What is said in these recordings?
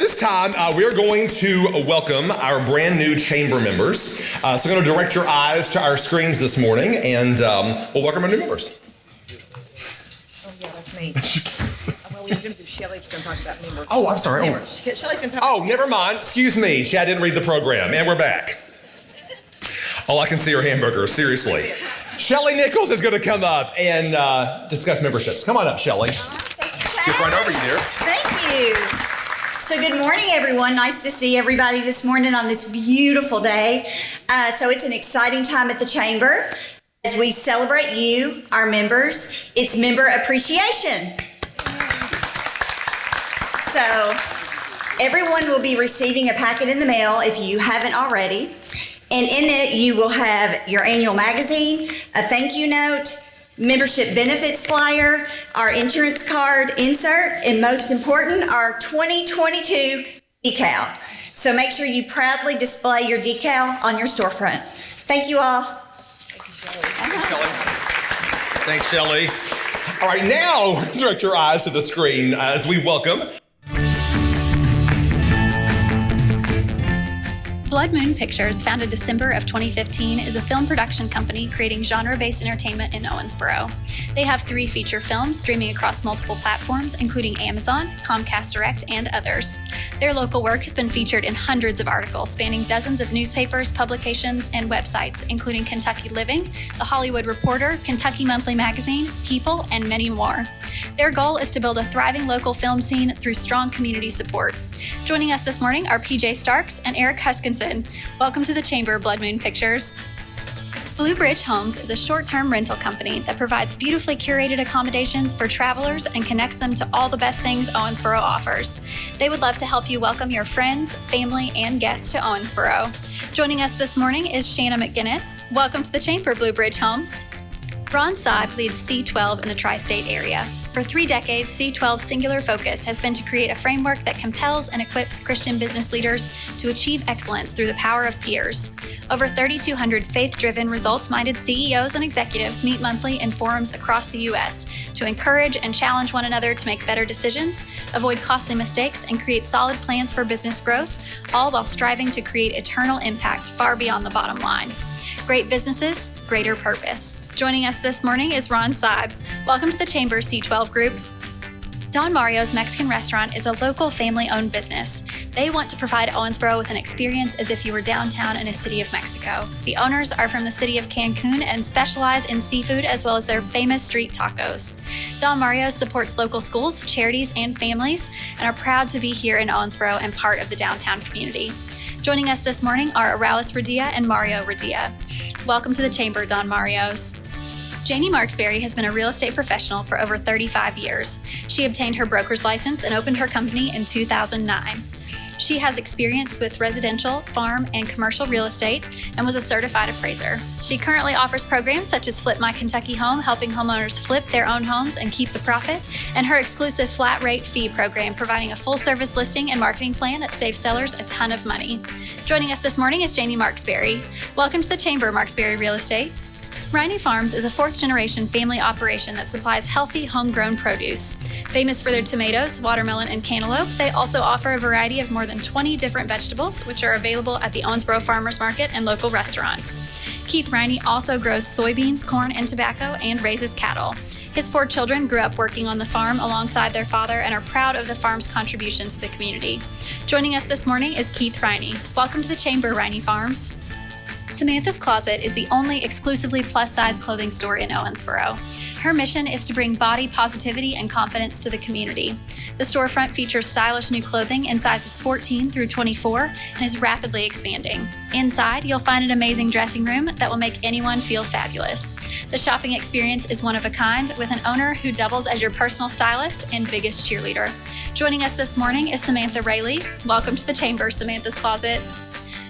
this time, we're going to welcome our brand new chamber members. So I'm going to direct your eyes to our screens this morning, and we'll welcome our new members. Oh, yeah, that's me. Well, we're going to do Shelley's going to talk about members. Oh, I'm sorry. Shelley's going to talk Oh, never mind. Excuse me. Chad didn't read the program, and we're back. All I can see are hamburgers, seriously. Shelley Nichols is going to come up and discuss memberships. Come on up, Shelley. Skip right over you there. Thank you. So good morning, everyone. Nice to see everybody this morning on this beautiful day. So it's an exciting time at the Chamber as we celebrate you, our members. It's Member Appreciation. So everyone will be receiving a packet in the mail if you haven't already. And in it, you will have your annual magazine, a thank you note, membership benefits flyer, our insurance card insert, and most important, our 2022 decal. So make sure you proudly display your decal on your storefront. Thank you all. Thanks, Shelley. All right, now direct your eyes to the screen as we welcome Blood Moon Pictures, founded December of 2015, is a film production company creating genre-based entertainment in Owensboro. They have 3 feature films streaming across multiple platforms, including Amazon, Comcast Direct, and others. Their local work has been featured in hundreds of articles spanning dozens of newspapers, publications, and websites, including Kentucky Living, The Hollywood Reporter, Kentucky Monthly Magazine, People, and many more. Their goal is to build a thriving local film scene through strong community support. Joining us this morning are PJ Starks and Eric Huskinson. Welcome to the Chamber, Blood Moon Pictures. Blue Bridge Homes is a short-term rental company that provides beautifully curated accommodations for travelers and connects them to all the best things Owensboro offers. They would love to help you welcome your friends, family, and guests to Owensboro. Joining us this morning is Shanna McGinnis. Welcome to the Chamber, Blue Bridge Homes. Ron Seib leads C12 in the tri-state area. For 3 decades, C12's singular focus has been to create a framework that compels and equips Christian business leaders to achieve excellence through the power of peers. Over 3,200 faith-driven, results-minded CEOs and executives meet monthly in forums across the U.S. to encourage and challenge one another to make better decisions, avoid costly mistakes, and create solid plans for business growth, all while striving to create eternal impact far beyond the bottom line. Great businesses, greater purpose. Joining us this morning is Ron Seib. Welcome to the Chamber C12 Group. Don Mario's Mexican Restaurant is a local family-owned business. They want to provide Owensboro with an experience as if you were downtown in a city of Mexico. The owners are from the city of Cancun and specialize in seafood as well as their famous street tacos. Don Mario's supports local schools, charities, and families, and are proud to be here in Owensboro and part of the downtown community. Joining us this morning are Aralis Radia and Mario Radia. Welcome to the Chamber, Don Mario's. Janie Marksberry has been a real estate professional for over 35 years. She obtained her broker's license and opened her company in 2009. She has experience with residential, farm, and commercial real estate and was a certified appraiser. She currently offers programs such as Flip My Kentucky Home, helping homeowners flip their own homes and keep the profit, and her exclusive flat rate fee program, providing a full-service listing and marketing plan that saves sellers a ton of money. Joining us this morning is Janie Marksberry. Welcome to the Chamber, Marksberry Real Estate. Riney Farms is a 4th-generation family operation that supplies healthy, homegrown produce. Famous for their tomatoes, watermelon, and cantaloupe, they also offer a variety of more than 20 different vegetables, which are available at the Owensboro Farmers Market and local restaurants. Keith Riney also grows soybeans, corn, and tobacco, and raises cattle. His 4 children grew up working on the farm alongside their father and are proud of the farm's contribution to the community. Joining us this morning is Keith Riney. Welcome to the Chamber, Riney Farms. Samantha's Closet is the only exclusively plus-size clothing store in Owensboro. Her mission is to bring body positivity and confidence to the community. The storefront features stylish new clothing in sizes 14 through 24 and is rapidly expanding. Inside, you'll find an amazing dressing room that will make anyone feel fabulous. The shopping experience is one of a kind, with an owner who doubles as your personal stylist and biggest cheerleader. Joining us this morning is Samantha Rayleigh. Welcome to the Chamber, Samantha's Closet.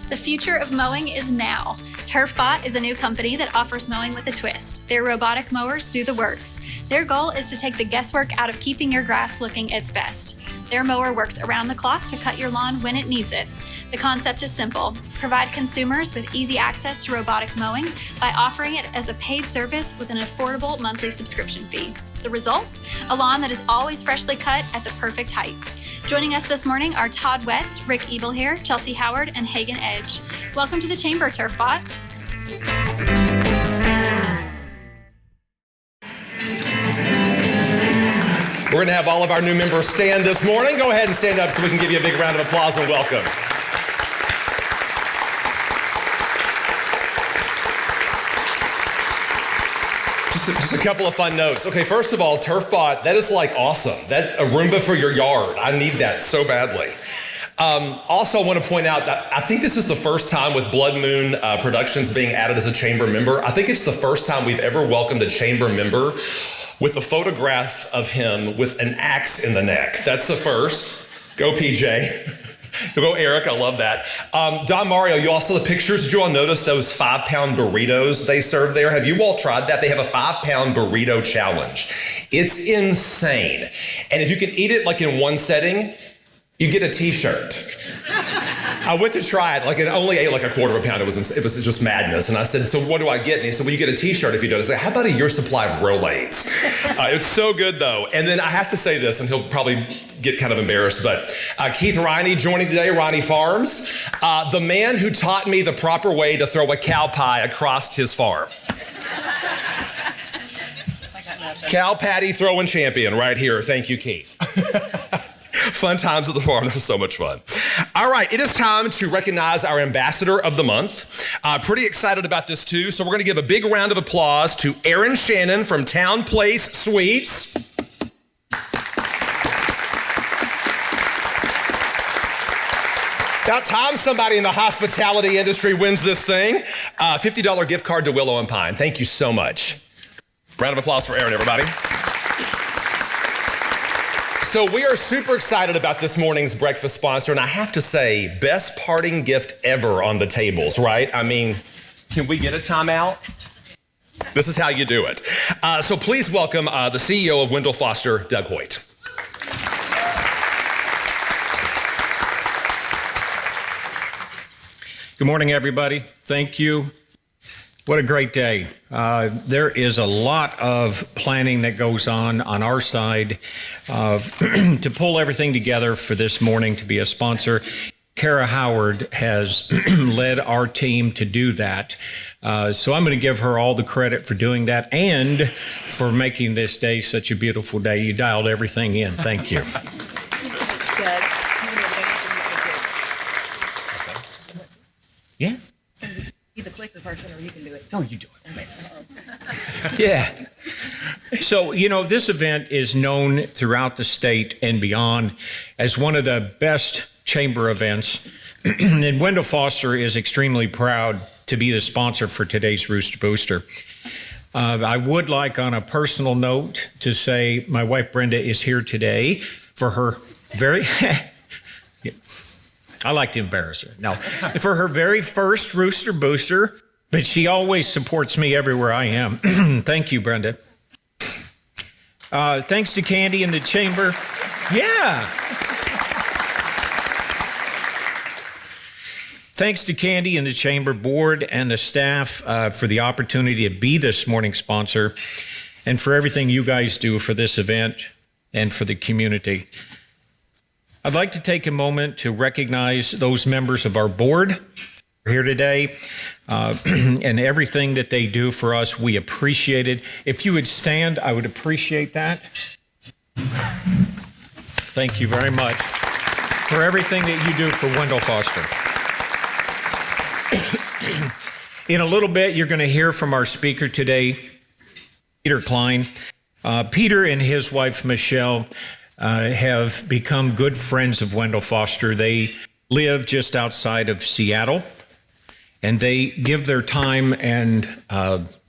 The future of mowing is now. TurfBot is a new company that offers mowing with a twist. Their robotic mowers do the work. Their goal is to take the guesswork out of keeping your grass looking its best. Their mower works around the clock to cut your lawn when it needs it. The concept is simple. Provide consumers with easy access to robotic mowing by offering it as a paid service with an affordable monthly subscription fee. The result? A lawn that is always freshly cut at the perfect height. Joining us this morning are Todd West, Rick Ebelhair, Chelsea Howard, and Hagen Edge. Welcome to the Chamber, Turfbot. We're going to have all of our new members stand this morning. Go ahead and stand up so we can give you a big round of applause and welcome. Just a couple of fun notes. Okay, first of all, Turfbot, that is like awesome. That a Roomba for your yard. I need that so badly. Also, I want to point out that I think this is the first time with Blood Moon Productions being added as a chamber member. I think it's the first time we've ever welcomed a chamber member with a photograph of him with an axe in the neck. That's the first. Go PJ. Go Eric, I love that. Don Mario, you all saw the pictures. Did you all notice those 5-pound burritos they serve there? Have you all tried that? They have a 5-pound burrito challenge. It's insane. And if you can eat it like in one setting, you get a t-shirt. I went to try it, it only ate like a quarter of a pound. It was just madness. And I said, so what do I get? And he said, well, you get a t-shirt if you do it. I said, how about a year supply of Rolaids? It's so good though. And then I have to say this, and he'll probably get kind of embarrassed, but Keith Riney joining today, Riney Farms, the man who taught me the proper way to throw a cow pie across his farm. Cow patty throwing champion right here. Thank you, Keith. Fun times at the farm. That was so much fun. All right, it is time to recognize our Ambassador of the Month. Pretty excited about this too, so we're going to give a big round of applause to Erin Shannon from Town Place Suites. About time somebody in the hospitality industry wins this thing. $50 gift card to Willow and Pine. Thank you so much. Round of applause for Erin, everybody. So we are super excited about this morning's breakfast sponsor, and I have to say, best parting gift ever on the tables, right? I mean, can we get a timeout? This is how you do it. So please welcome the CEO of Wendell Foster, Doug Hoyt. Good morning, everybody. Thank you. What a great day. There is a lot of planning that goes on our side to pull everything together for this morning to be a sponsor. Kara Howard has led our team to do that. So I'm going to give her all the credit for doing that and for making this day such a beautiful day. You dialed everything in. Thank you. Yeah. Be the clicker person, or you can do it. No, you do it. Yeah. So, this event is known throughout the state and beyond as one of the best chamber events. And Wendell Foster is extremely proud to be the sponsor for today's Rooster Booster. I would like, on a personal note, to say my wife Brenda is here today for her very... I like to embarrass her. No, for her very first Rooster Booster, but she always supports me everywhere I am. Thank you, Brenda. Thanks to Candy in the chamber. Yeah. Thanks to Candy and the chamber board and the staff for the opportunity to be this morning's sponsor and for everything you guys do for this event and for the community. I'd like to take a moment to recognize those members of our board here today and everything that they do for us. We appreciate it. If you would stand, I would appreciate that. Thank you very much for everything that you do for Wendell Foster. In a little bit, you're going to hear from our speaker today, Peter Kline. Peter and his wife, Michelle, have become good friends of Wendell Foster. They live just outside of Seattle, and they give their time and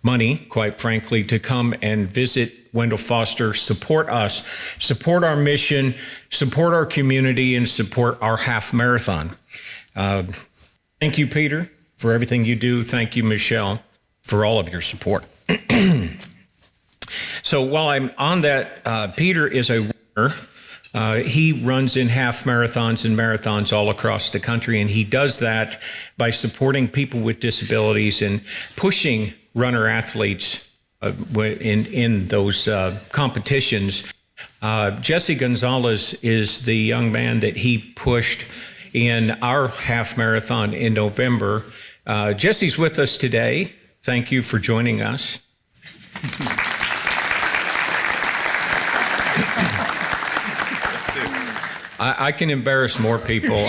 money, quite frankly, to come and visit Wendell Foster, support us, support our mission, support our community, and support our half marathon. Thank you, Peter, for everything you do. Thank you, Michelle, for all of your support. So while I'm on that, Peter is a he runs in half marathons and marathons all across the country, and he does that by supporting people with disabilities and pushing runner athletes in those competitions Jesse Gonzalez is the young man that he pushed in our half marathon in November. Jesse's with us today. Thank you for joining us. I can embarrass more people.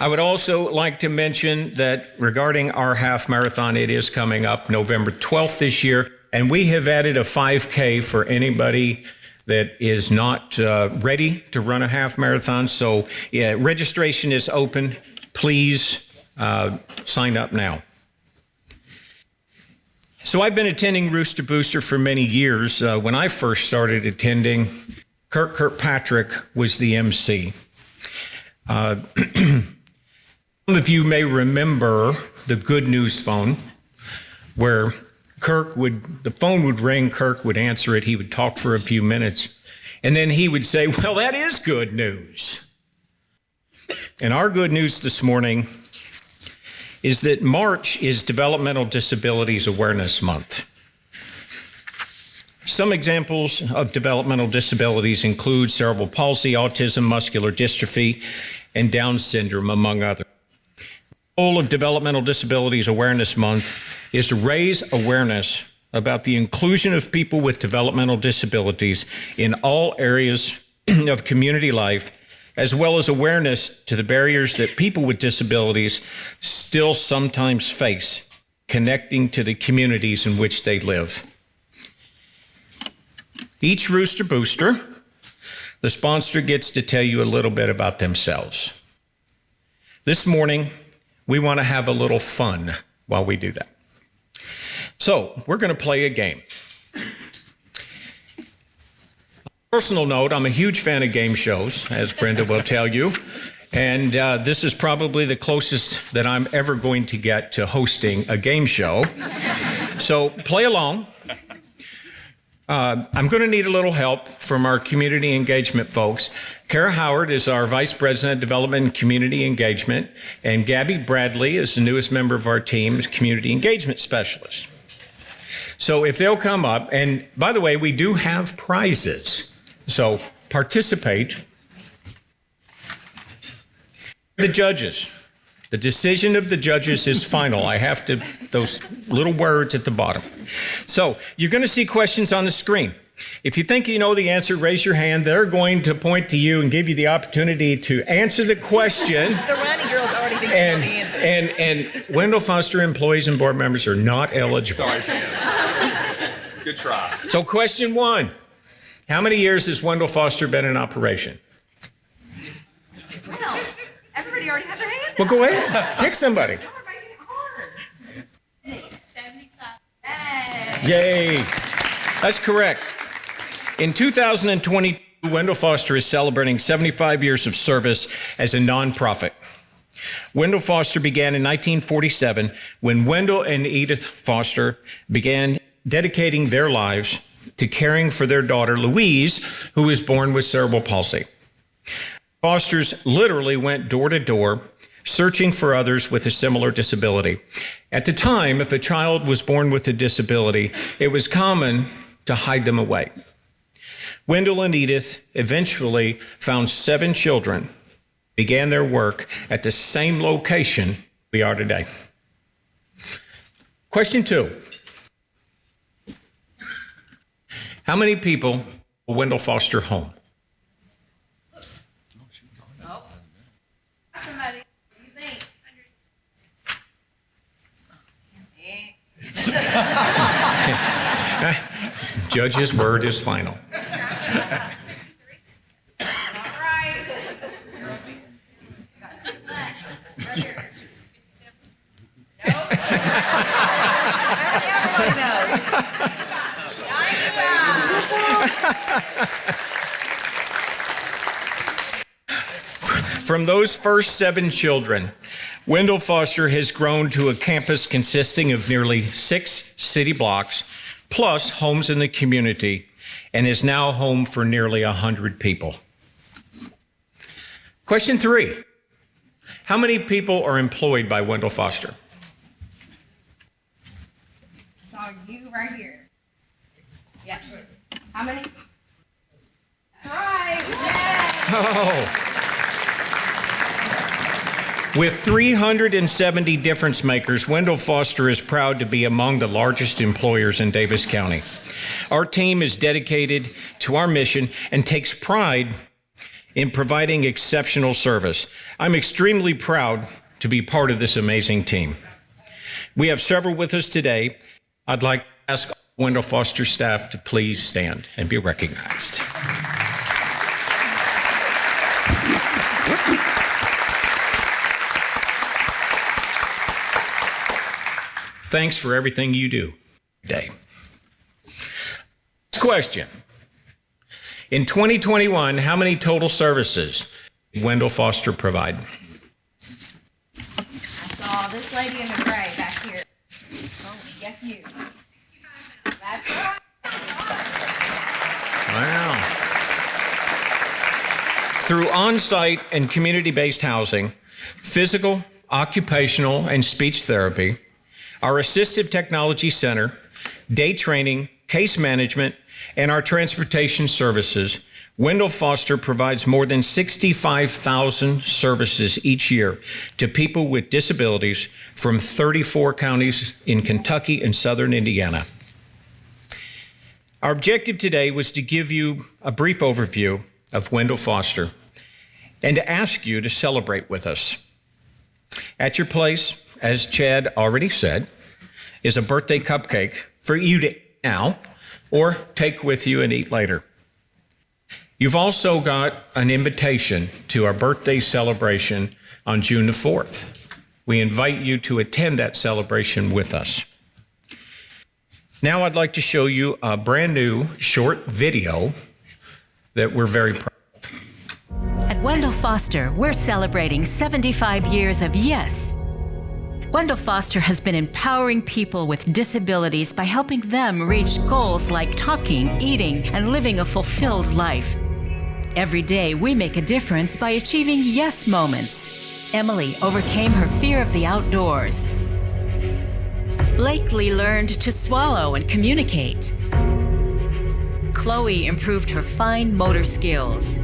I would also like to mention that regarding our half marathon, it is coming up November 12th this year, and we have added a 5K for anybody that is not ready to run a half marathon. So yeah, registration is open. Please sign up now. So I've been attending Rooster Booster for many years. When I first started attending, Kirkpatrick was the MC. Some of you may remember the good news phone, where the phone would ring, Kirk would answer it, he would talk for a few minutes, and then he would say, well, that is good news. And our good news this morning is that March is Developmental Disabilities Awareness Month. Some examples of developmental disabilities include cerebral palsy, autism, muscular dystrophy, and Down syndrome, among others. The goal of Developmental Disabilities Awareness Month is to raise awareness about the inclusion of people with developmental disabilities in all areas of community life, as well as awareness to the barriers that people with disabilities still sometimes face connecting to the communities in which they live. Each Rooster Booster, the sponsor gets to tell you a little bit about themselves. This morning, we want to have a little fun while we do that. So, we're going to play a game. Personal note, I'm a huge fan of game shows, as Brenda will tell you, and this is probably the closest that I'm ever going to get to hosting a game show. So, play along. I'm going to need a little help from our community engagement folks. Kara Howard is our Vice President of Development and Community Engagement, and Gabby Bradley is the newest member of our team as Community Engagement Specialist. So if they'll come up, and by the way, we do have prizes, so participate. The judges. The decision of the judges is final. I have to, those little words at the bottom. So you're going to see questions on the screen. If you think you know the answer, raise your hand. They're going to point to you and give you the opportunity to answer the question. The running girls already think they know the answer. And Wendell Foster employees and board members are not eligible. Sorry, Pam. Good try. So question 1, how many years has Wendell Foster been in operation? Well, everybody already had their hand Well, go ahead. Pick somebody. Y'all are making it hard. 75. Yay. That's correct. In 2020, Wendell Foster is celebrating 75 years of service as a nonprofit. Wendell Foster began in 1947 when Wendell and Edith Foster began dedicating their lives to caring for their daughter Louise, who was born with cerebral palsy. Fosters literally went door to door, searching for others with a similar disability. At the time, if a child was born with a disability, it was common to hide them away. Wendell and Edith eventually found 7 children, began their work at the same location we are today. Question 2. How many people will Wendell Foster home? Somebody, what do you think? Judge's word is final. All right. Everybody knows. From those first 7 children, Wendell Foster has grown to a campus consisting of nearly 6 city blocks, plus homes in the community, and is now home for nearly 100 people. Question 3. How many people are employed by Wendell Foster? It's all you. two right here. Yep. How many? That's right. Yay! Oh. With 370 difference makers, Wendell Foster is proud to be among the largest employers in Davis County. Our team is dedicated to our mission and takes pride in providing exceptional service. I'm extremely proud to be part of this amazing team. We have several with us today. I'd like to ask Wendell Foster staff to please stand and be recognized. Thanks for everything you do today. Next question. In 2021, how many total services did Wendell Foster provide? I saw this lady in the gray back here. Oh, yes, you. That's right. Wow. Through on-site and community-based housing, physical, occupational, and speech therapy, our assistive technology center, day training, case management, and our transportation services, Wendell Foster provides more than 65,000 services each year to people with disabilities from 34 counties in Kentucky and southern Indiana. Our objective today was to give you a brief overview of Wendell Foster and to ask you to celebrate with us. At your place, as Chad already said, is a birthday cupcake for you to eat now or take with you and eat later. You've also got an invitation to our birthday celebration on June the 4th. We invite you to attend that celebration with us. Now I'd like to show you a brand new short video that we're very proud of. At Wendell Foster, we're celebrating 75 years of yes. Wendell Foster has been empowering people with disabilities by helping them reach goals like talking, eating, and living a fulfilled life. Every day, we make a difference by achieving yes moments. Emily overcame her fear of the outdoors. Blakely learned to swallow and communicate. Chloe improved her fine motor skills.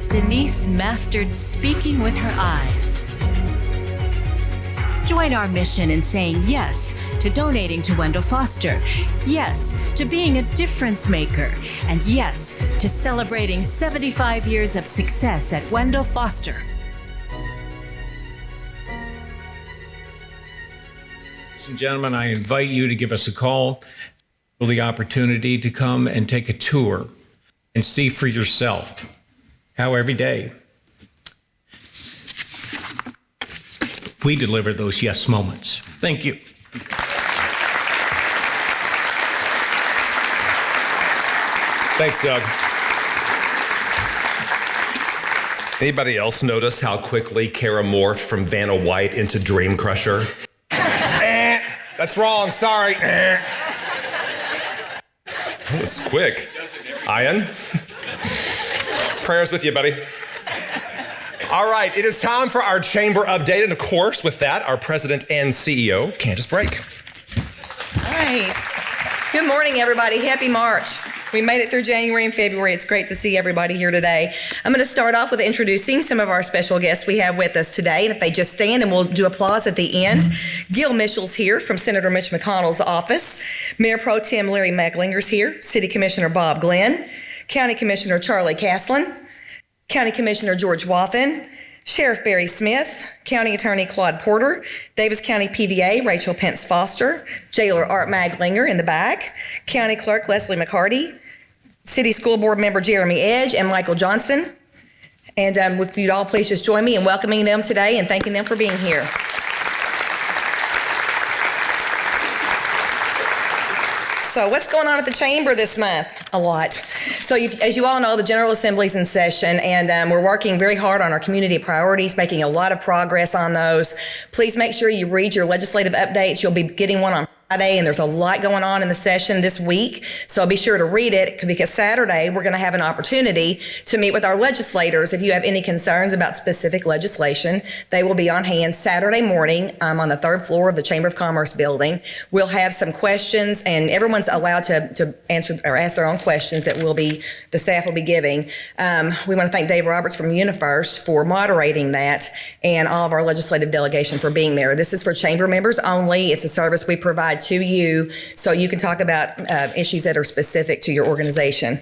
Denise mastered speaking with her eyes. Join our mission in saying yes to donating to Wendell Foster, yes to being a difference maker, and yes to celebrating 75 years of success at Wendell Foster. Ladies and gentlemen, I invite you to give us a call for the opportunity to come and take a tour and see for yourself how every day we deliver those yes moments. Thank you. Thanks, Doug. Anybody else notice how quickly Kara morphed from Vanna White into Dream Crusher? That's wrong, sorry. That was quick. Ian? Prayers with you, buddy. All right, it is time for our chamber update, and of course, with that, our president and CEO, Candace Brake. All right. Good morning, everybody. Happy March. We made it through January and February. It's great to see everybody here today. I'm going to start off with introducing some of our special guests we have with us today. And if they just stand, and we'll do applause at the end. Gil Mitchell's here from Senator Mitch McConnell's office. Mayor Pro Tem Larry Maglinger's here. City Commissioner Bob Glenn. County Commissioner Charlie Caslin. County Commissioner George Wathen. Sheriff Barry Smith, County Attorney Claude Porter, Davis County PVA Rachel Pence Foster, Jailer Art Maglinger in the back, County Clerk Leslie McCarty, City School Board Member Jeremy Edge, and Michael Johnson. And if you'd all please just join me in welcoming them today and thanking them for being here. So what's going on at the chamber this month? A lot. So as you all know, the General Assembly's in session, and we're working very hard on our community priorities, making a lot of progress on those. Please make sure you read your legislative updates. You'll be getting one on Friday, and there's a lot going on in the session this week, so be sure to read it, because Saturday we're going to have an opportunity to meet with our legislators. If you have any concerns about specific legislation, they will be on hand Saturday morning on the third floor of the Chamber of Commerce building. We'll have some questions, and everyone's allowed to answer or ask their own questions that the staff will be giving. We want to thank Dave Roberts from UniFirst for moderating that, and all of our legislative delegation for being there. This is for chamber members only. It's a service we provide to you, so you can talk about issues that are specific to your organization.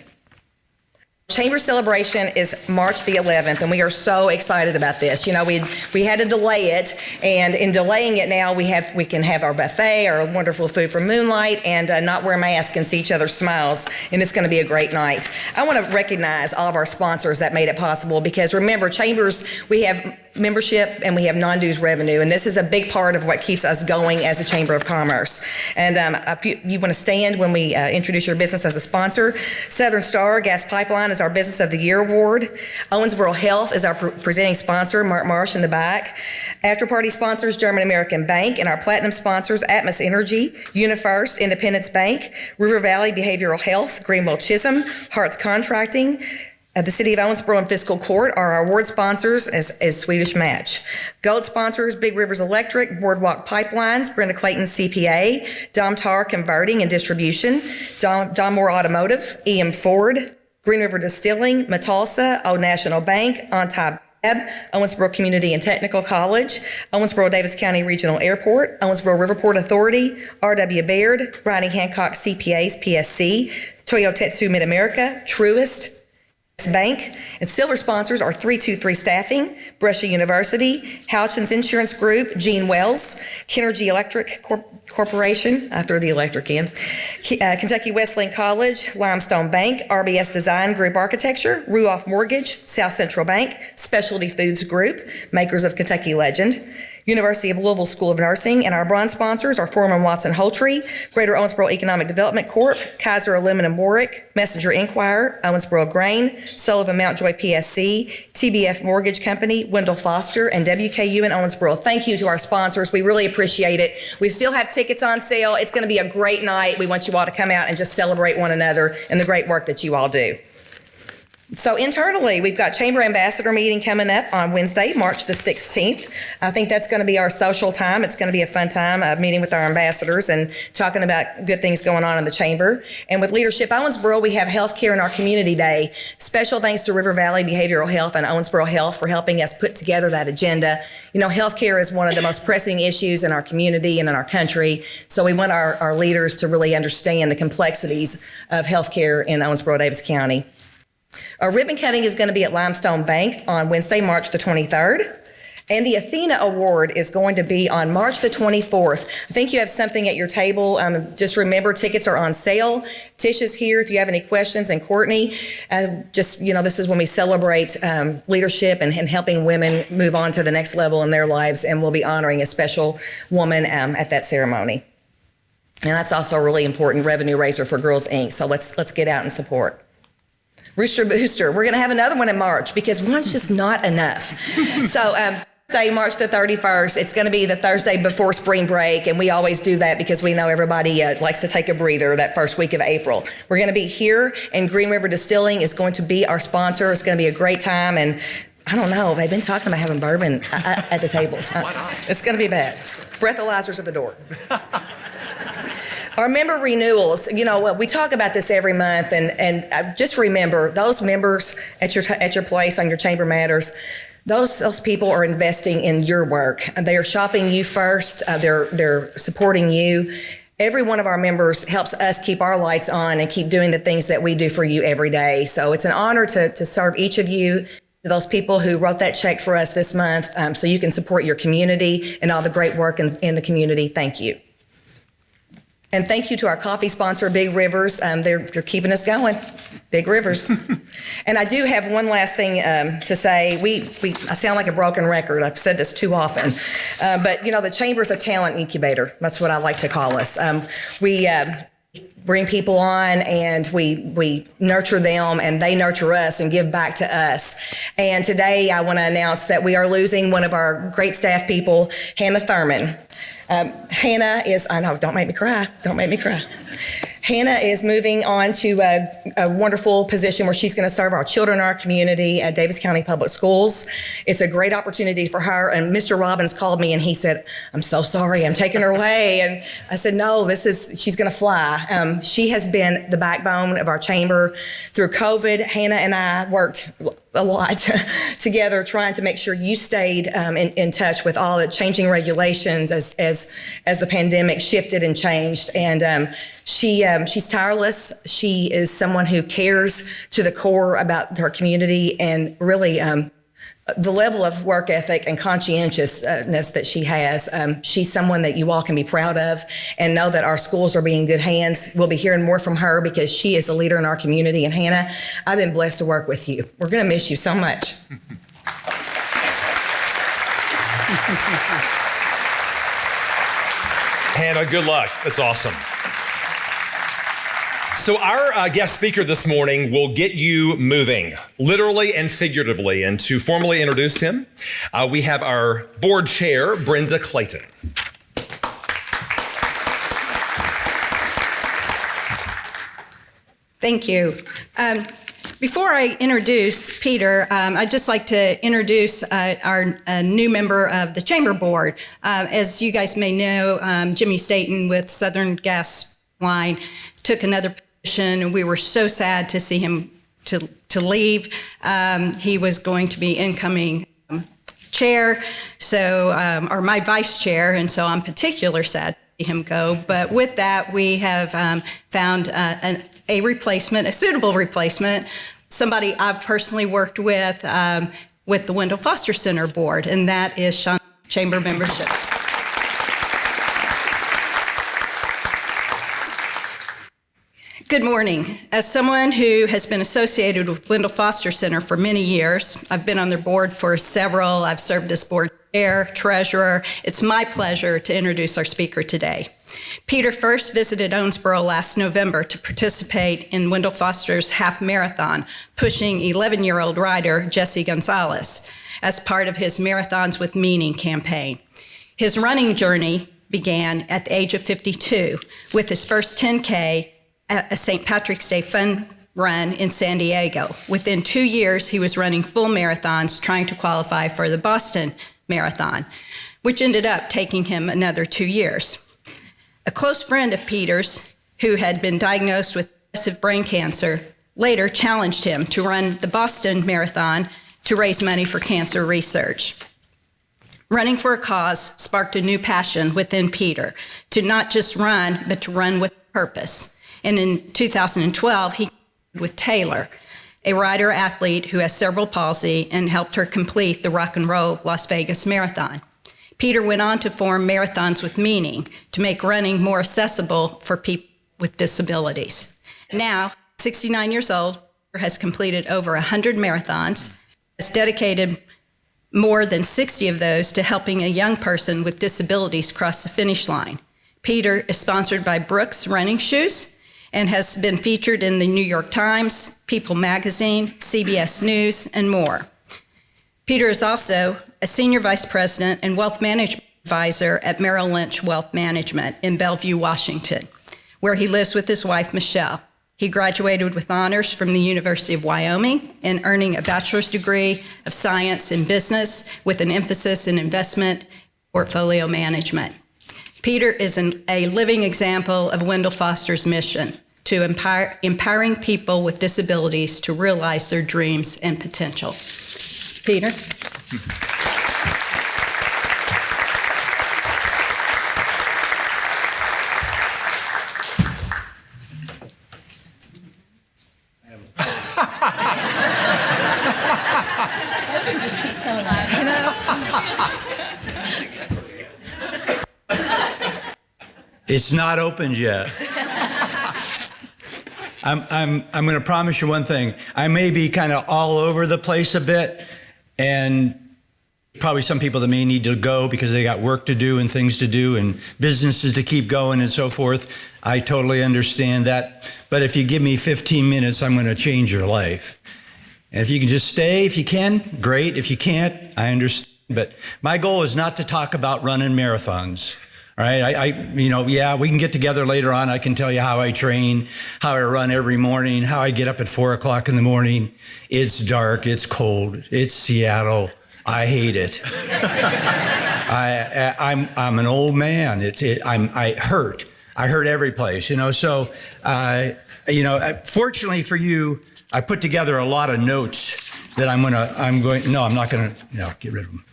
Chamber celebration is March the 11th, and we are so excited about this. You know, we had to delay it, and in delaying it now, we can have our buffet, our wonderful food from Moonlight, and not wear masks and see each other's smiles, and it's going to be a great night. I want to recognize all of our sponsors that made it possible, because remember, Chambers, we have membership and we have non-dues revenue, and this is a big part of what keeps us going as a Chamber of Commerce. And you want to stand when we introduce your business as a sponsor. Southern Star Gas Pipeline is our Business of the Year Award. Owensboro Health is our presenting sponsor, Mark Marsh in the back. After party sponsors, German American Bank, and our platinum sponsors, Atmos Energy, UniFirst, Independence Bank, River Valley Behavioral Health, Greenville Chisholm, Hearts Contracting. The City of Owensboro and Fiscal Court are our award sponsors as Swedish Match. Gold sponsors, Big Rivers Electric, Boardwalk Pipelines, Brenda Clayton CPA, Dom Tar Converting and Distribution, Don Moore Automotive, EM Ford, Green River Distilling, Metalsa, Old National Bank, Ontai Owensboro Community and Technical College, Owensboro Davis County Regional Airport, Owensboro Riverport Authority, R.W. Baird, Ronnie Hancock CPAs, PSC, Toyo Tetsu Mid-America, Truist Bank, and silver sponsors are 323 Staffing, Brescia University, Houchins Insurance Group, Gene Wells, Kennergy Electric Corporation, I threw the electric in, Kentucky Wesleyan College, Limestone Bank, RBS Design Group Architecture, Ruoff Mortgage, South Central Bank, Specialty Foods Group, makers of Kentucky Legend, University of Louisville School of Nursing, and our bronze sponsors are Foreman Watson Holtree, Greater Owensboro Economic Development Corp., Kaiser Aluminum Warwick, Messenger Inquirer, Owensboro Grain, Sullivan Mountjoy PSC, TBF Mortgage Company, Wendell Foster, and WKU in Owensboro. Thank you to our sponsors. We really appreciate it. We still have tickets on sale. It's going to be a great night. We want you all to come out and just celebrate one another and the great work that you all do. So internally, we've got Chamber Ambassador meeting coming up on Wednesday, March the 16th. I think that's going to be our social time. It's going to be a fun time meeting with our ambassadors and talking about good things going on in the Chamber. And with Leadership Owensboro, we have Healthcare in Our Community Day. Special thanks to River Valley Behavioral Health and Owensboro Health for helping us put together that agenda. You know, healthcare is one of the most pressing issues in our community and in our country. So we want our leaders to really understand the complexities of healthcare in Owensboro, Davis County. Our ribbon cutting is going to be at Limestone Bank on Wednesday, March the 23rd. And the Athena Award is going to be on March the 24th. I think you have something at your table. Just remember, tickets are on sale. Tish is here if you have any questions, and Courtney. This is when we celebrate leadership and helping women move on to the next level in their lives, and we'll be honoring a special woman at that ceremony. And that's also a really important revenue raiser for Girls Inc., so let's get out and support. Rooster Booster, we're going to have another one in March because one's just not enough. So Thursday, March the 31st, it's going to be the Thursday before spring break, and we always do that because we know everybody likes to take a breather that first week of April. We're going to be here, and Green River Distilling is going to be our sponsor. It's going to be a great time, and I don't know, they've been talking about having bourbon at the tables. It's going to be bad. Breathalyzers at the door. Our member renewals, we talk about this every month, and just remember, those members at your place on your Chamber Matters, those people are investing in your work. They are shopping you first. They're supporting you. Every one of our members helps us keep our lights on and keep doing the things that we do for you every day. So it's an honor to serve each of you. To those people who wrote that check for us this month, so you can support your community and all the great work in the community. Thank you. And thank you to our coffee sponsor, Big Rivers. They're keeping us going, Big Rivers. And I do have one last thing to say. I sound like a broken record. I've said this too often. But the Chamber's a talent incubator. That's what I like to call us. We bring people on, and we nurture them, and they nurture us and give back to us. And today I want to announce that we are losing one of our great staff people, Hannah Thurman. Hannah is, I know, don't make me cry. Hannah is moving on to a wonderful position where she's going to serve our children in our community at Davis County Public Schools. It's a great opportunity for her. And Mr. Robbins called me and he said, "I'm so sorry, I'm taking her away." And I said, "No, she's going to fly." She has been the backbone of our chamber through COVID. Hannah and I worked a lot together trying to make sure you stayed in touch with all the changing regulations as the pandemic shifted and changed. And she's tireless. She is someone who cares to the core about her community, and really the level of work ethic and conscientiousness that she has. She's someone that you all can be proud of and know that our schools are being in good hands. We'll be hearing more from her because she is a leader in our community. And Hannah, I've been blessed to work with you. We're going to miss you so much. Hannah, good luck. That's awesome. So our guest speaker this morning will get you moving, literally and figuratively. And to formally introduce him, we have our board chair, Brenda Clayton. Thank you. Before I introduce Peter, I'd just like to introduce our new member of the Chamber Board. As you guys may know, Jimmy Staten with Southern Gas Line took another position, and we were so sad to see him to leave. He was going to be incoming chair, or my vice chair, and so I'm particularly sad to see him go. But with that, we have found a replacement, a suitable replacement, somebody I've personally worked with the Wendell Foster Center Board, and that is Sean, Chamber membership. Good morning. As someone who has been associated with Wendell Foster Center for many years, I've been on their board for several. I've served as board chair, treasurer. It's my pleasure to introduce our speaker today. Peter first visited Owensboro last November to participate in Wendell Foster's half marathon, pushing 11-year-old rider Jesse Gonzalez as part of his Marathons with Meaning campaign. His running journey began at the age of 52 with his first 10K at a St. Patrick's Day fun run in San Diego. Within 2 years, he was running full marathons trying to qualify for the Boston Marathon, which ended up taking him another 2 years. A close friend of Peter's, who had been diagnosed with aggressive brain cancer, later challenged him to run the Boston Marathon to raise money for cancer research. Running for a cause sparked a new passion within Peter to not just run, but to run with purpose. And in 2012, he connected with Taylor, a rider-athlete who has cerebral palsy, and helped her complete the Rock and Roll Las Vegas Marathon. Peter went on to form Marathons with Meaning to make running more accessible for people with disabilities. Now, 69 years old, Peter has completed over 100 marathons, has dedicated more than 60 of those to helping a young person with disabilities cross the finish line. Peter is sponsored by Brooks Running Shoes and has been featured in the New York Times, People Magazine, CBS News, and more. Peter is also a senior vice president and wealth management advisor at Merrill Lynch Wealth Management in Bellevue, Washington, where he lives with his wife, Michelle. He graduated with honors from the University of Wyoming and earning a bachelor's degree of science in business with an emphasis in investment portfolio management. Peter is a living example of Wendell Foster's mission to empowering people with disabilities to realize their dreams and potential. Peter? It's not opened yet. I'm going to promise you one thing. I may be kind of all over the place a bit, and probably some people that may need to go because they got work to do and things to do and businesses to keep going and so forth. I totally understand that. But if you give me 15 minutes, I'm going to change your life. And if you can just stay, if you can, great. If you can't, I understand. But my goal is not to talk about running marathons. All right, we can get together later on. I can tell you how I train, how I run every morning, how I get up at 4 o'clock in the morning. It's dark, it's cold, it's Seattle. I hate it. I'm an old man. I hurt every place, So, fortunately for you, I put together a lot of notes that I'm not gonna. No, get rid of them.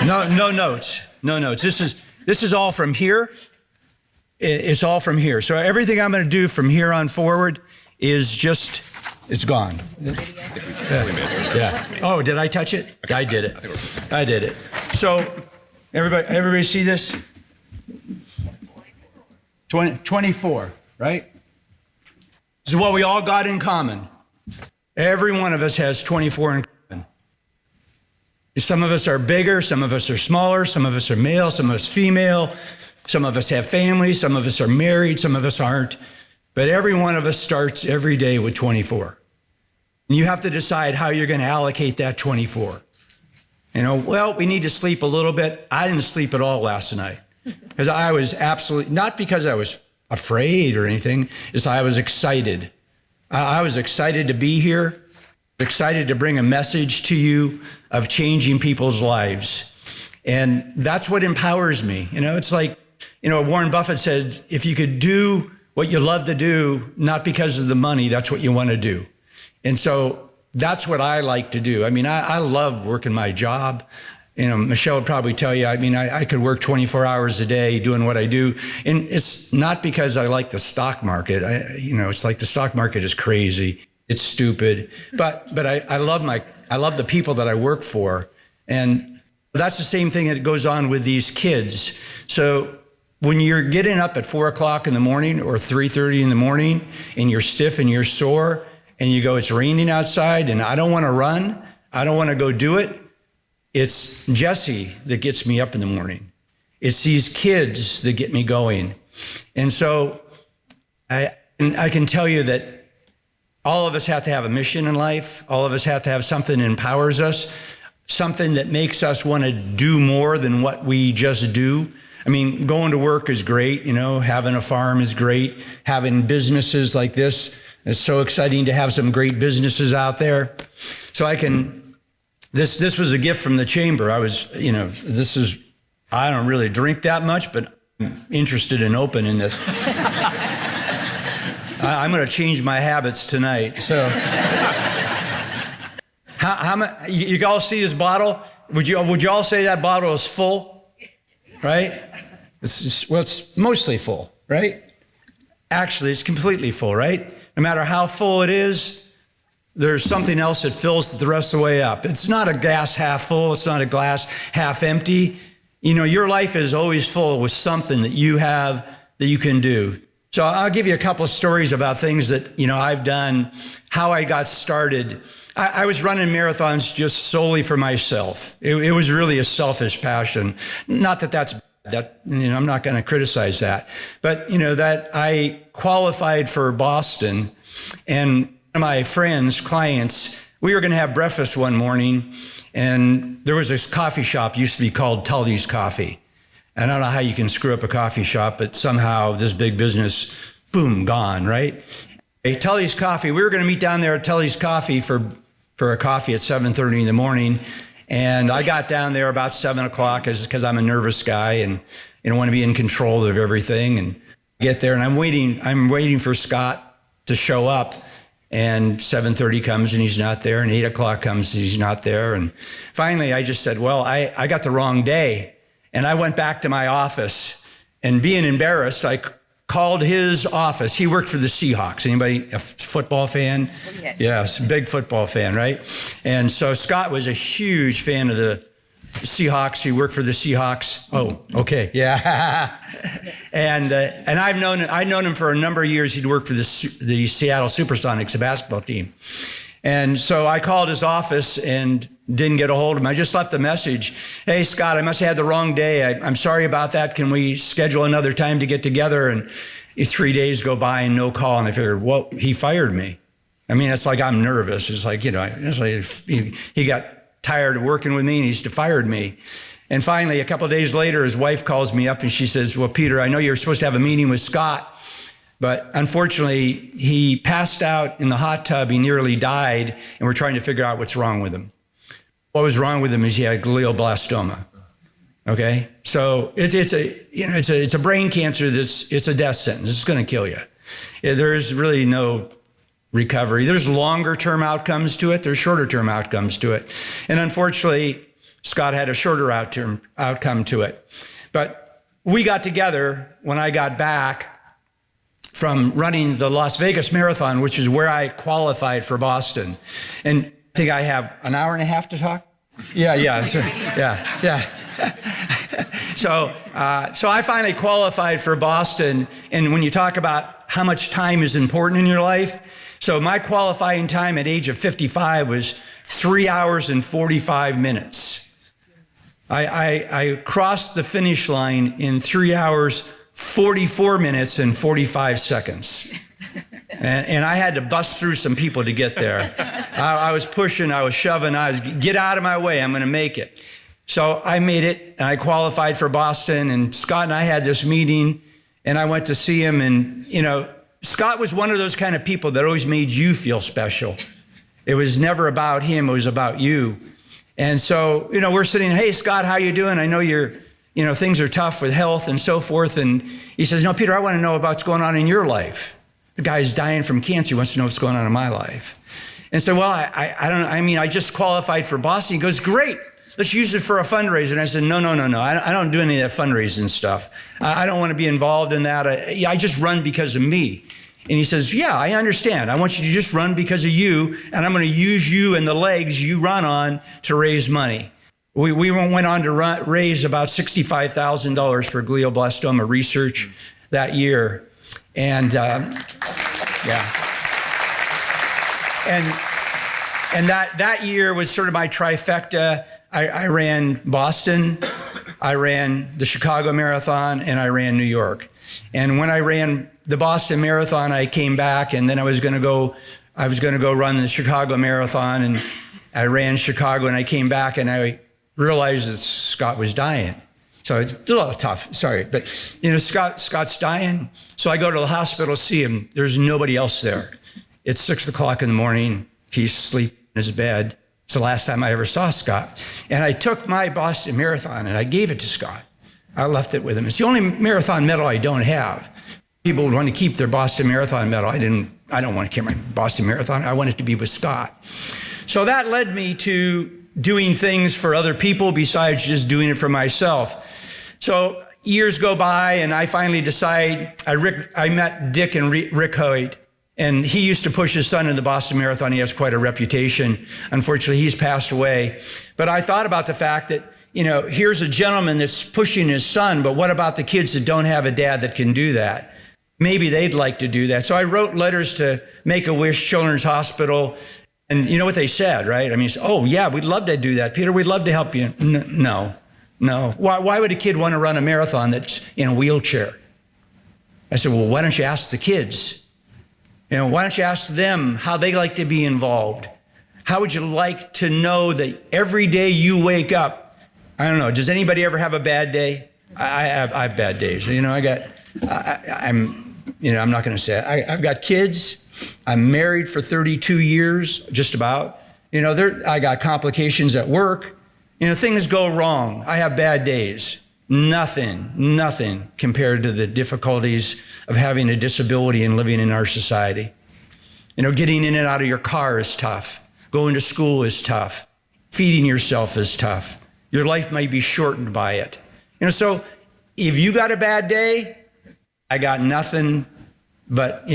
No notes. This is all from here. It's all from here. So everything I'm going to do from here on forward is it's gone. Yeah. Oh, did I touch it? Okay. I did it. So everybody see this? 24, right? This is what we all got in common. Every one of us has 24 in common. Some of us are bigger, some of us are smaller, some of us are male, some of us female, some of us have families, some of us are married, some of us aren't. But every one of us starts every day with 24. And you have to decide how you're going to allocate that 24. We need to sleep a little bit. I didn't sleep at all last night because I was not because I was afraid or anything, it's I was excited. I was excited to be here, excited to bring a message to you of changing people's lives. And that's what empowers me. It's like, Warren Buffett said, if you could do what you love to do, not because of the money, that's what you want to do. And so that's what I like to do. I love working my job. Michelle would probably tell you, I could work 24 hours a day doing what I do. And it's not because I like the stock market. It's like the stock market is crazy. It's stupid. But I love the people that I work for. And that's the same thing that goes on with these kids. So when you're getting up at 4 o'clock in the morning or 3:30 in the morning and you're stiff and you're sore and you go, it's raining outside and I don't want to run, I don't want to go do it. It's Jesse that gets me up in the morning. It's these kids that get me going. And so I can tell you that all of us have to have a mission in life. All of us have to have something that empowers us, something that makes us want to do more than what we just do. Going to work is great. Having a farm is great. Having businesses like this, it's so exciting to have some great businesses out there. So this was a gift from the chamber. I don't really drink that much, but I'm interested in opening this. I'm going to change my habits tonight. So, you all see this bottle? Would you all say that bottle is full? Right? It's mostly full, right? Actually, it's completely full, right? No matter how full it is, there's something else that fills it the rest of the way up. It's not a glass half full. It's not a glass half empty. Your life is always full with something that you have that you can do. So I'll give you a couple of stories about things that, I've done, how I got started. I was running marathons just solely for myself. It was really a selfish passion. Not that I'm not going to criticize that. But, that I qualified for Boston, and one of my friends, clients, we were going to have breakfast one morning, and there was this coffee shop, used to be called Tully's Coffee. I don't know how you can screw up a coffee shop, but somehow this big business, boom, gone, right? Tully's Coffee, we were going to meet down there at Tully's Coffee for a coffee at 7:30 in the morning. And I got down there about 7 o'clock because I'm a nervous guy and want to be in control of everything. And get there and I'm waiting for Scott to show up. And 7:30 comes and he's not there. And 8 o'clock comes and he's not there. And finally I just said, well, I got the wrong day. And I went back to my office, and being embarrassed, I called his office. He worked for the Seahawks. Anybody a football fan? Yes. Yes, big football fan, right? And so Scott was a huge fan of the Seahawks. He worked for the Seahawks. Oh, okay, yeah. and I'd known him for a number of years. He'd worked for the Seattle Supersonics, a basketball team. And so I called his office and didn't get a hold of him. I just left a message. Hey, Scott, I must have had the wrong day. I'm sorry about that. Can we schedule another time to get together? And 3 days go by and no call. And I figured, well, he fired me. It's like I'm nervous. It's like, it's like he got tired of working with me and he's fired me. And finally, a couple of days later, his wife calls me up and she says, well, Peter, I know you're supposed to have a meeting with Scott, but unfortunately, he passed out in the hot tub. He nearly died, and we're trying to figure out what's wrong with him. What was wrong with him is he had glioblastoma. Okay, so it's a brain cancer. It's a death sentence. It's going to kill you. There's really no recovery. There's longer term outcomes to it. There's shorter term outcomes to it, and unfortunately, Scott had a shorter outcome to it. But we got together when I got back from running the Las Vegas Marathon, which is where I qualified for Boston. And I think I have an hour and a half to talk. Yeah. So I finally qualified for Boston. And when you talk about how much time is important in your life, so my qualifying time at age of 55 was 3 hours and 45 minutes. I crossed the finish line in 3 hours, 44 minutes and 45 seconds. And I had to bust through some people to get there. I was pushing, I was shoving, get out of my way, I'm going to make it. So I made it, and I qualified for Boston, and Scott and I had this meeting, and I went to see him, and, Scott was one of those kind of people that always made you feel special. It was never about him, it was about you. And so, we're sitting, hey, Scott, how you doing? I know things are tough with health and so forth. And he says, no, Peter, I want to know about what's going on in your life. The guy's dying from cancer. He wants to know what's going on in my life. And so, well, I just qualified for Boston. He goes, great. Let's use it for a fundraiser. And I said, no. I don't do any of that fundraising stuff. I don't want to be involved in that. I just run because of me. And he says, yeah, I understand. I want you to just run because of you, and I'm going to use you and the legs you run on to raise money. We went on to raise about $65,000 for glioblastoma research that year. And and that year was sort of my trifecta. I ran Boston, I ran the Chicago Marathon, and I ran New York. And when I ran the Boston Marathon, I came back, and then I was going to go run the Chicago Marathon, and I ran Chicago, and I came back, and I realized that Scott was dying. So it's a little tough, sorry, but Scott's dying. So I go to the hospital to see him. There's nobody else there. It's 6:00 in the morning. He's asleep in his bed. It's the last time I ever saw Scott. And I took my Boston Marathon and I gave it to Scott. I left it with him. It's the only marathon medal I don't have. People would want to keep their Boston Marathon medal. I don't want to keep my Boston Marathon. I want it to be with Scott. So that led me to doing things for other people besides just doing it for myself. So years go by, and I finally decide, I met Dick and Rick Hoyt, and he used to push his son in the Boston Marathon. He has quite a reputation. Unfortunately, he's passed away. But I thought about the fact that, here's a gentleman that's pushing his son, but what about the kids that don't have a dad that can do that? Maybe they'd like to do that. So I wrote letters to Make-A-Wish Children's Hospital, and you know what they said, right? Oh yeah, we'd love to do that. Peter, we'd love to help you. No. Why would a kid want to run a marathon that's in a wheelchair? I said, well, why don't you ask the kids? Why don't you ask them how they like to be involved? How would you like to know that every day you wake up? I don't know. Does anybody ever have a bad day? I have bad days. I'm not going to say it. I've got kids. I'm married for 32 years, just about. I got complications at work. Things go wrong. I have bad days. Nothing compared to the difficulties of having a disability and living in our society. Getting in and out of your car is tough. Going to school is tough. Feeding yourself is tough. Your life might be shortened by it. So if you got a bad day, I got nothing but,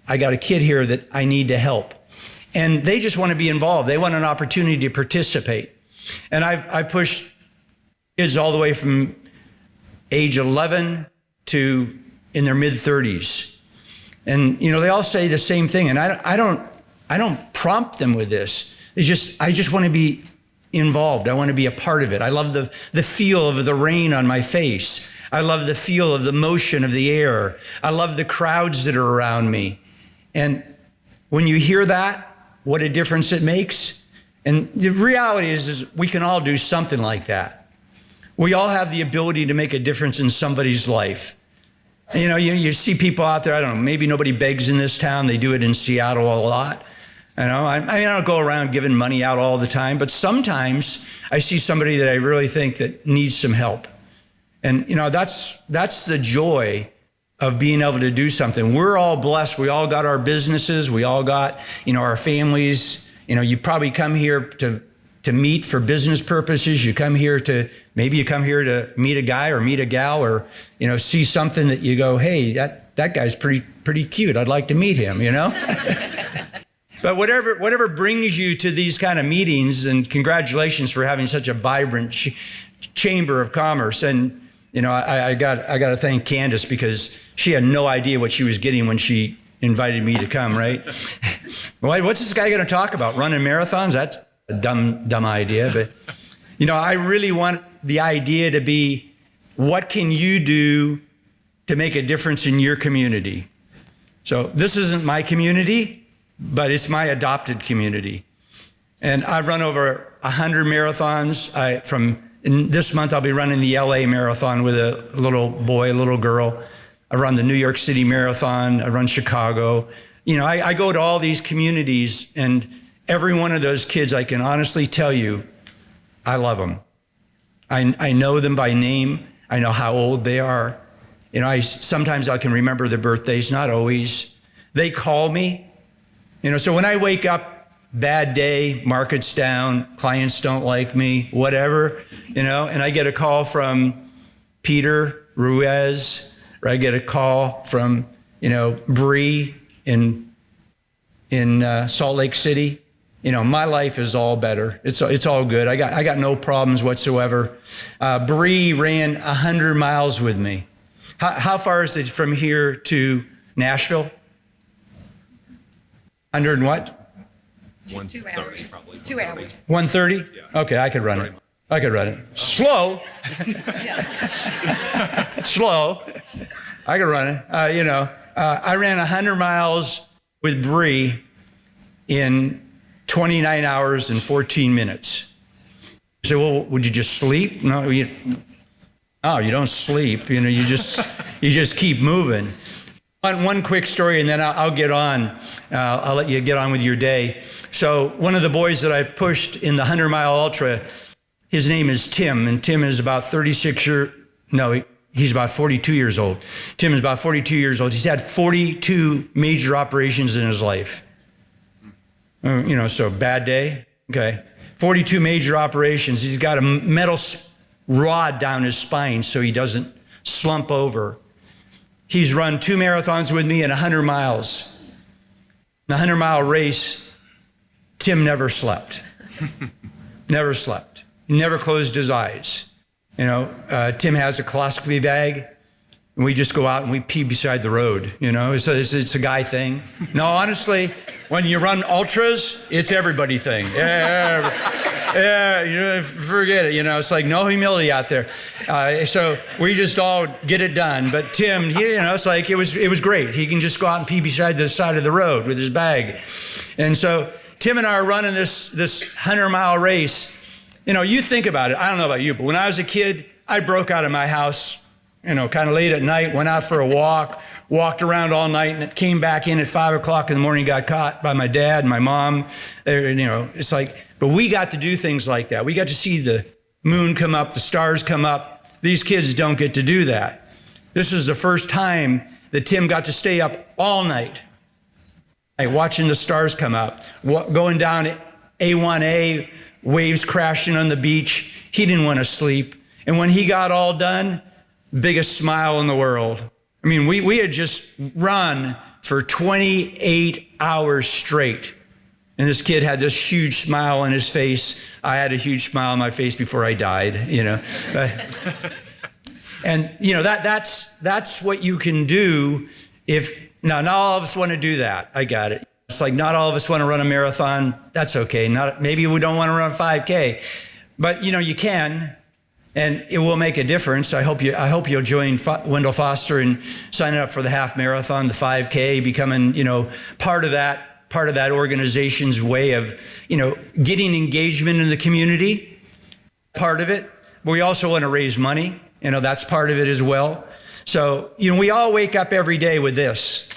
I got a kid here that I need to help. And they just want to be involved. They want an opportunity to participate. And I've pushed kids all the way from age 11 to in their mid-30s. And, they all say the same thing. And I don't prompt them with this. I just want to be involved. I want to be a part of it. I love the feel of the rain on my face. I love the feel of the motion of the air. I love the crowds that are around me. And when you hear that, what a difference it makes. And the reality is we can all do something like that. We all have the ability to make a difference in somebody's life. You know, you see people out there, I don't know, maybe nobody begs in this town. They do it in Seattle a lot. You know, I don't go around giving money out all the time, but sometimes I see somebody that I really think that needs some help. And, you know, that's the joy of being able to do something. We're all blessed. We all got our businesses. We all got, you know, our families. You know, you probably come here to meet for business purposes. You come here to meet a guy or meet a gal, or, you know, see something that you go, hey, that guy's pretty cute. I'd like to meet him, you know? But whatever brings you to these kind of meetings, and congratulations for having such a vibrant chamber of commerce. And, you know, I got to thank Candace, because she had no idea what she was getting when she invited me to come, right? What's this guy going to talk about? Running marathons? That's a dumb idea. But, you know, I really want the idea to be, what can you do to make a difference in your community? So this isn't my community, but it's my adopted community. And I've run over 100 marathons. This month, I'll be running the LA Marathon with a little boy, a little girl. I run the New York City Marathon. I run Chicago. You know, I go to all these communities, and every one of those kids, I can honestly tell you, I love them. I know them by name. I know how old they are. You know, sometimes I can remember their birthdays, not always. They call me. You know, so when I wake up, bad day, market's down, clients don't like me, whatever, you know, and I get a call from Peter Ruiz, or I get a call from, you know, Bree in Salt Lake City, you know, my life is all better. It's all good. I got no problems whatsoever. Bree ran 100 miles with me. How far is it from here to Nashville? 100 and what? 2 hours. Probably. 2 hours. 130? Yeah. Okay, I could run it. I could run it. Slow. Slow. I could run it. You know, I ran 100 miles with Bree in 29 hours and 14 minutes. You say, well, would you just sleep? No, you don't sleep. You know, you just keep moving. One quick story, and then I'll get on. I'll let you get on with your day. So one of the boys that I pushed in the 100-mile ultra, his name is Tim, and Tim is about he's about 42 years old. Tim is about 42 years old. He's had 42 major operations in his life. You know, so bad day, okay. 42 major operations. He's got a metal rod down his spine so he doesn't slump over. He's run 2 marathons with me and 100 miles. In the 100-mile race, Tim never slept. Never slept. He never closed his eyes. You know, Tim has a coloscopy bag, and we just go out and we pee beside the road. You know, it's a guy thing. No, honestly, when you run ultras, it's everybody thing. Yeah, you know, forget it. You know, it's like no humility out there. So we just all get it done. But Tim, you know, it's like it was great. He can just go out and pee beside the side of the road with his bag. And so Tim and I are running this 100-mile race. You know, you think about it. I don't know about you, but when I was a kid, I broke out of my house, you know, kind of late at night, went out for a walk, walked around all night, and came back in at 5 o'clock in the morning, got caught by my dad and my mom. You know, it's like, but we got to do things like that. We got to see the moon come up, the stars come up. These kids don't get to do that. This is the first time that Tim got to stay up all night, watching the stars come up, going down A1A, waves crashing on the beach. He didn't want to sleep. And when he got all done, biggest smile in the world. I mean, we had just run for 28 hours straight. And this kid had this huge smile on his face. I had a huge smile on my face before I died, you know. And, you know, that's what you can do not all of us want to do that. I got it. It's like not all of us want to run a marathon. That's okay. Maybe we don't want to run a 5K. But, you know, you can. And it will make a difference. I hope you'll join Wendell Foster and sign up for the half marathon, the 5K, becoming, you know, part of that organization's way of, you know, getting engagement in the community. Part of it. but we also want to raise money. That's part of it as well. So, we all wake up every day with this,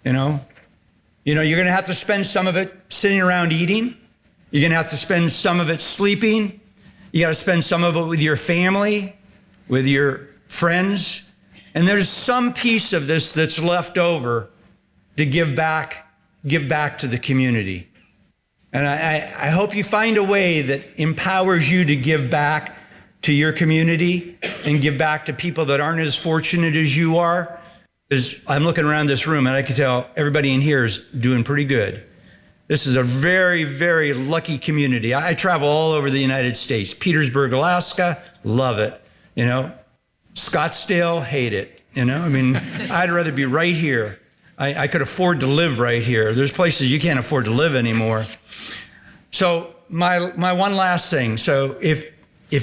you're going to have to spend some of it sitting around eating. You're going to have to spend some of it sleeping. You got to spend some of it with your family, with your friends. And there's some piece of this that's left over to give back to the community. And I hope you find a way that empowers you to give back to your community and give back to people that aren't as fortunate as you are. Because I'm looking around this room and I can tell everybody in here is doing pretty good. This is a very, very lucky community. I travel all over the United States. Petersburg, Alaska, love it. Scottsdale, hate it. I'd rather be right here. I could afford to live right here. There's places you can't afford to live anymore. So my one last thing. So if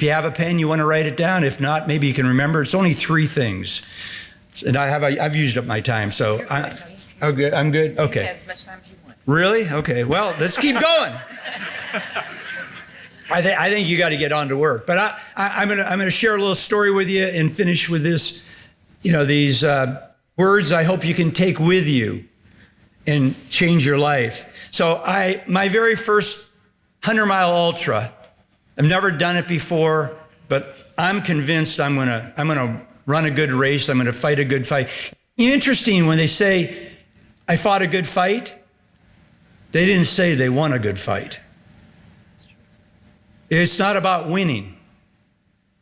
you have a pen, you want to write it down. If not, maybe you can remember. It's only 3 things. And I've used up my time. So I'm good. Okay. You have as much time as you want. Really? Okay. Well, let's keep going. I think you got to get on to work. But I'm gonna share a little story with you and finish with this. These words I hope you can take with you and change your life. So my very first 100-mile ultra, I've never done it before, but I'm convinced I'm gonna run a good race. I'm gonna fight a good fight. Interesting, when they say I fought a good fight, they didn't say they won a good fight. It's not about winning.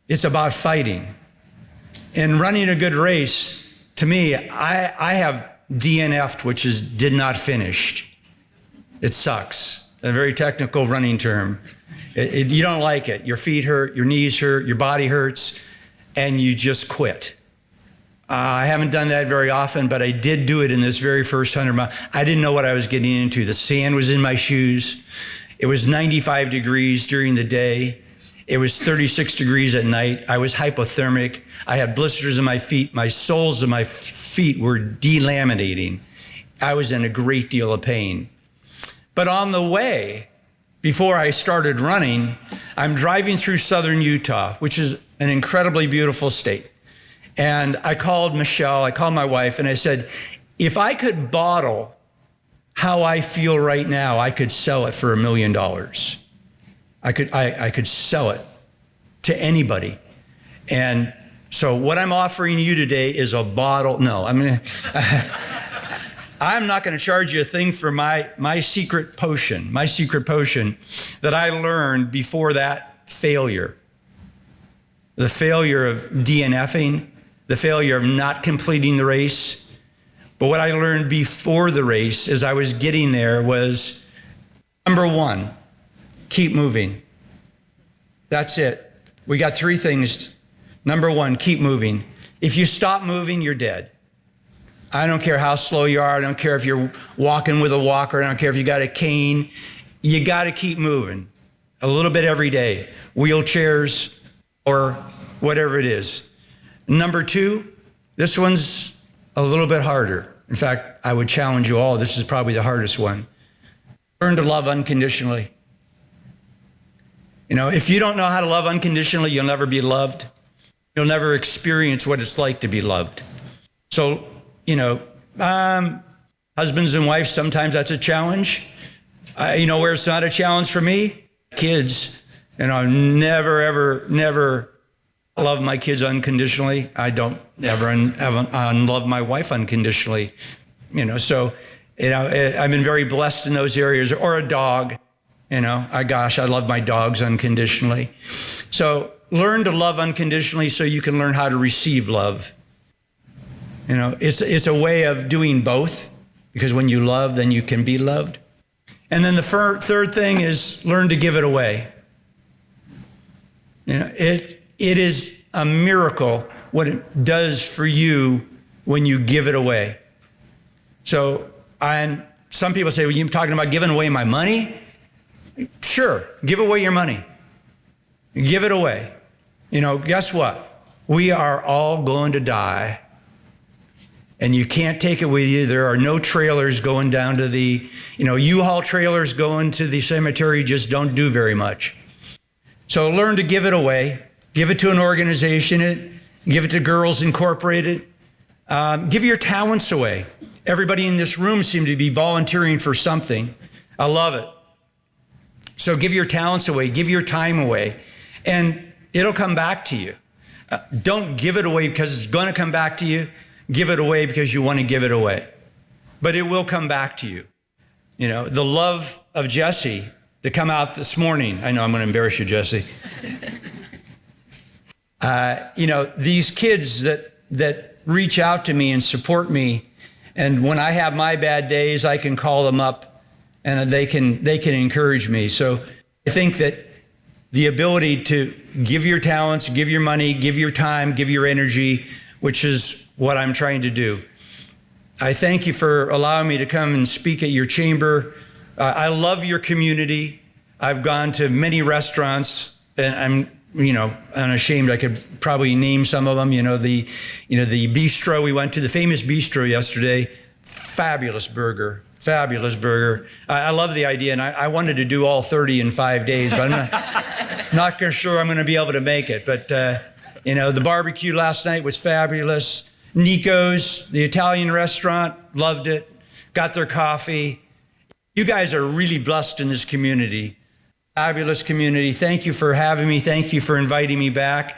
It's about fighting. And running a good race, to me, I have DNF'd, which is did not finish. It sucks. A very technical running term. You don't like it. Your feet hurt, your knees hurt, your body hurts, and you just quit. I haven't done that very often, but I did do it in this very first 100 miles. I didn't know what I was getting into. The sand was in my shoes. It was 95 degrees during the day. It was 36 degrees at night. I was hypothermic. I had blisters in my feet. My soles of my feet were delaminating. I was in a great deal of pain. But on the way, before I started running, I'm driving through southern Utah, which is an incredibly beautiful state. And I called Michelle, I called my wife, and I said, if I could bottle how I feel right now, I could sell it for $1 million. I could sell it to anybody. And so what I'm offering you today is a bottle. No, I'm not going to charge you a thing for my secret potion that I learned before that failure. The failure of DNFing, the failure of not completing the race. But what I learned before the race as I was getting there was, number 1, keep moving. That's it. We got 3 things. Number 1, keep moving. If you stop moving, you're dead. I don't care how slow you are. I don't care if you're walking with a walker. I don't care if you got a cane. You got to keep moving a little bit every day. Wheelchairs or whatever it is. Number 2, this one's a little bit harder. In fact, I would challenge you all. This is probably the hardest one. Learn to love unconditionally. If you don't know how to love unconditionally, you'll never be loved. You'll never experience what it's like to be loved. So, husbands and wives, sometimes that's a challenge. Where it's not a challenge for me? Kids. Never love my kids unconditionally. I don't ever unlove my wife unconditionally. I've been very blessed in those areas. Or a dog. I love my dogs unconditionally. So learn to love unconditionally so you can learn how to receive love. It's a way of doing both, because when you love, then you can be loved. And then the third thing is learn to give it away. It is a miracle what it does for you when you give it away. So, some people say, well, you're talking about giving away my money? Sure, give away your money. Give it away. Guess what? We are all going to die. And you can't take it with you. There are no trailers going down to the, U-Haul trailers going to the cemetery just don't do very much. So learn to give it away. Give it to an organization. Give it to Girls Incorporated. Give your talents away. Everybody in this room seemed to be volunteering for something. I love it. So give your talents away. Give your time away. And it'll come back to you. Don't give it away because it's going to come back to you. Give it away because you want to give it away. But it will come back to you. You know, the love of Jesse to come out this morning. I know I'm going to embarrass you, Jesse. You know, these kids that reach out to me and support me, and when I have my bad days, I can call them up and they can encourage me. So I think that the ability to give your talents, give your money, give your time, give your energy, which is what I'm trying to do. I thank you for allowing me to come and speak at your chamber. I love your community. I've gone to many restaurants, and I'm unashamed. I could probably name some of them. The bistro we went to, the famous bistro yesterday. Fabulous burger. I love the idea, and I wanted to do all 30 in 5 days, but I'm not sure I'm going to be able to make it. But the barbecue last night was fabulous. Nico's, the Italian restaurant, loved it. Got their coffee. You guys are really blessed in this community. Fabulous community. Thank you for having me. Thank you for inviting me back.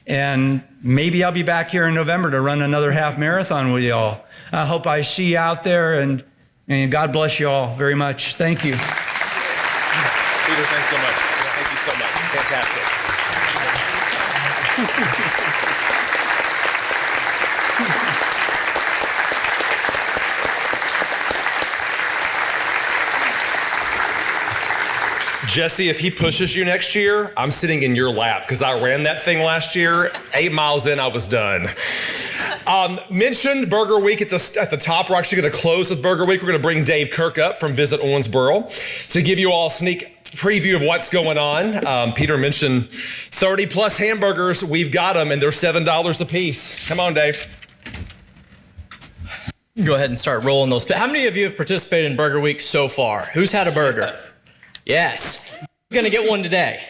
And maybe I'll be back here in November to run another half marathon with y'all. I hope I see you out there, and God bless you all very much. Thank you. Peter, thanks so much. Thank you so much. Fantastic. Jesse, if he pushes you next year, I'm sitting in your lap because I ran that thing last year. 8 miles in, I was done. Mentioned Burger Week at the top. We're actually going to close with Burger Week. We're going to bring Dave Kirk up from Visit Owensboro to give you all a sneak preview of what's going on. Peter mentioned 30 plus hamburgers. We've got them, and they're $7 a piece. Come on, Dave. Go ahead and start rolling those. How many of you have participated in Burger Week so far? Who's had a burger? Yes. Who's going to get one today?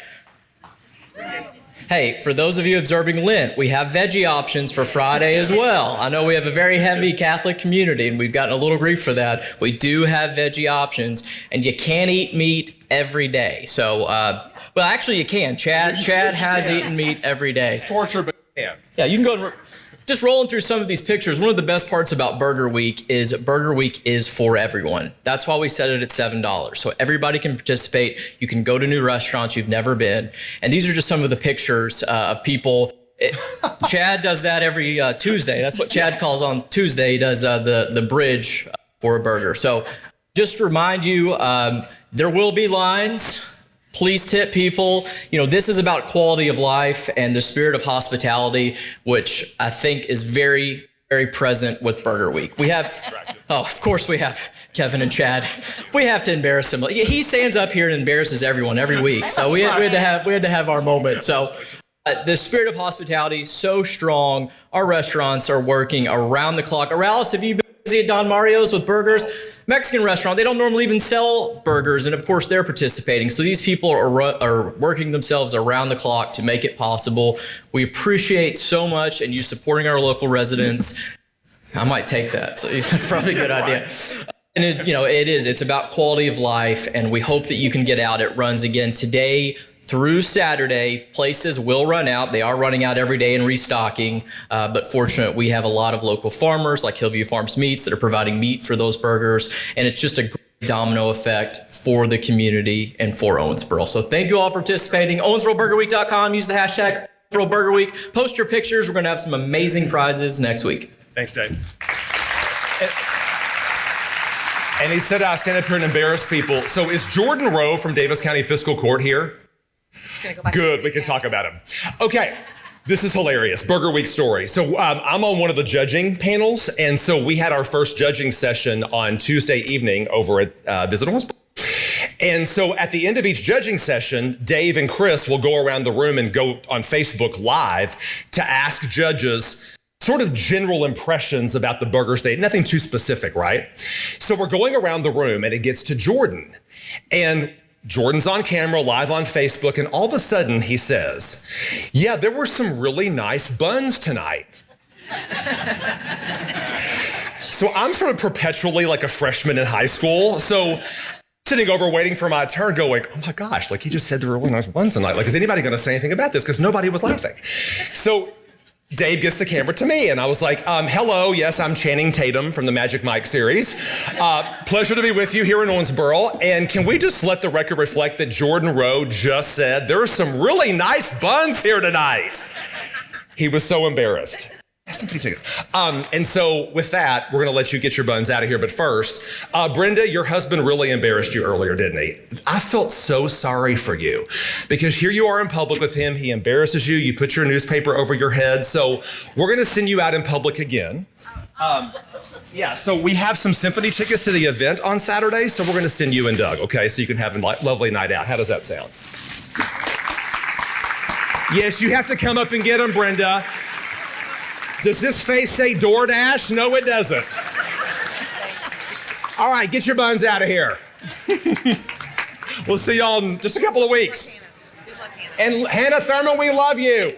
Hey, for those of you observing Lent, we have veggie options for Friday as well. I know we have a very heavy Catholic community, and we've gotten a little grief for that. We do have veggie options, and you can't eat meat every day. So, well, actually you can. Chad has eaten meat every day. It's torture, but you can. Yeah, you can go and just rolling through some of these pictures. One of the best parts about Burger Week is for everyone. That's why we set it at $7. So everybody can participate. You can go to new restaurants you've never been. And these are just some of the pictures of people. Chad does that every Tuesday. That's what Chad calls on Tuesday. He does the bridge for a burger. So just to remind you, there will be lines. Please tip people. This is about quality of life and the spirit of hospitality, which I think is very, very present with Burger Week. We have, of course we have Kevin and Chad. We have to embarrass him. He stands up here and embarrasses everyone every week. So we had to have our moment. So the spirit of hospitality is so strong. Our restaurants are working around the clock. Aralis, have you been busy at Don Mario's with burgers? Mexican restaurant, they don't normally even sell burgers, and of course they're participating. So these people are working themselves around the clock to make it possible. We appreciate so much, and you supporting our local residents. I might take that. So that's probably a good idea. And it's about quality of life, and we hope that you can get out. It runs again today through Saturday. Places will run out. They are running out every day and restocking. But fortunately, we have a lot of local farmers like Hillview Farms Meats that are providing meat for those burgers. And it's just a great domino effect for the community and for Owensboro. So thank you all for participating. OwensboroBurgerWeek.com. Use the hashtag Owensboro Burger Week. Post your pictures. We're going to have some amazing prizes next week. Thanks, Dave. And he said I stand up here and embarrass people. So is Jordan Rowe from Davis County Fiscal Court here? Good, we can talk about him. Okay, this is hilarious. Burger Week story. So I'm on one of the judging panels, and so we had our first judging session on Tuesday evening over at Visit Owensboro. And so at the end of each judging session, Dave and Chris will go around the room and go on Facebook Live to ask judges sort of general impressions about the burgers they ate. Nothing too specific, right? So we're going around the room, and it gets to Jordan. And Jordan's on camera, live on Facebook, and all of a sudden he says, yeah, there were some really nice buns tonight. So I'm sort of perpetually like a freshman in high school. So sitting over waiting for my turn going, oh my gosh, like he just said there were really nice buns tonight. Like, is anybody going to say anything about this? Because nobody was laughing. So Dave gets the camera to me, and I was like, hello, yes, I'm Channing Tatum from the Magic Mike series. Pleasure to be with you here in Owensboro. And can we just let the record reflect that Jordan Rowe just said, there are some really nice buns here tonight. He was so embarrassed. Some free tickets. And so with that, we're going to let you get your buns out of here. But first, Brenda, your husband really embarrassed you earlier, didn't he? I felt so sorry for you because here you are in public with him. He embarrasses you. You put your newspaper over your head. So we're going to send you out in public again. Yeah, so we have some symphony tickets to the event on Saturday. So we're going to send you and Doug, okay? So you can have a lovely night out. How does that sound? Yes, you have to come up and get them, Brenda. Does this face say DoorDash? No, it doesn't. All right, get your buns out of here. We'll see y'all in just a couple of weeks. And Hannah Thurman, we love you.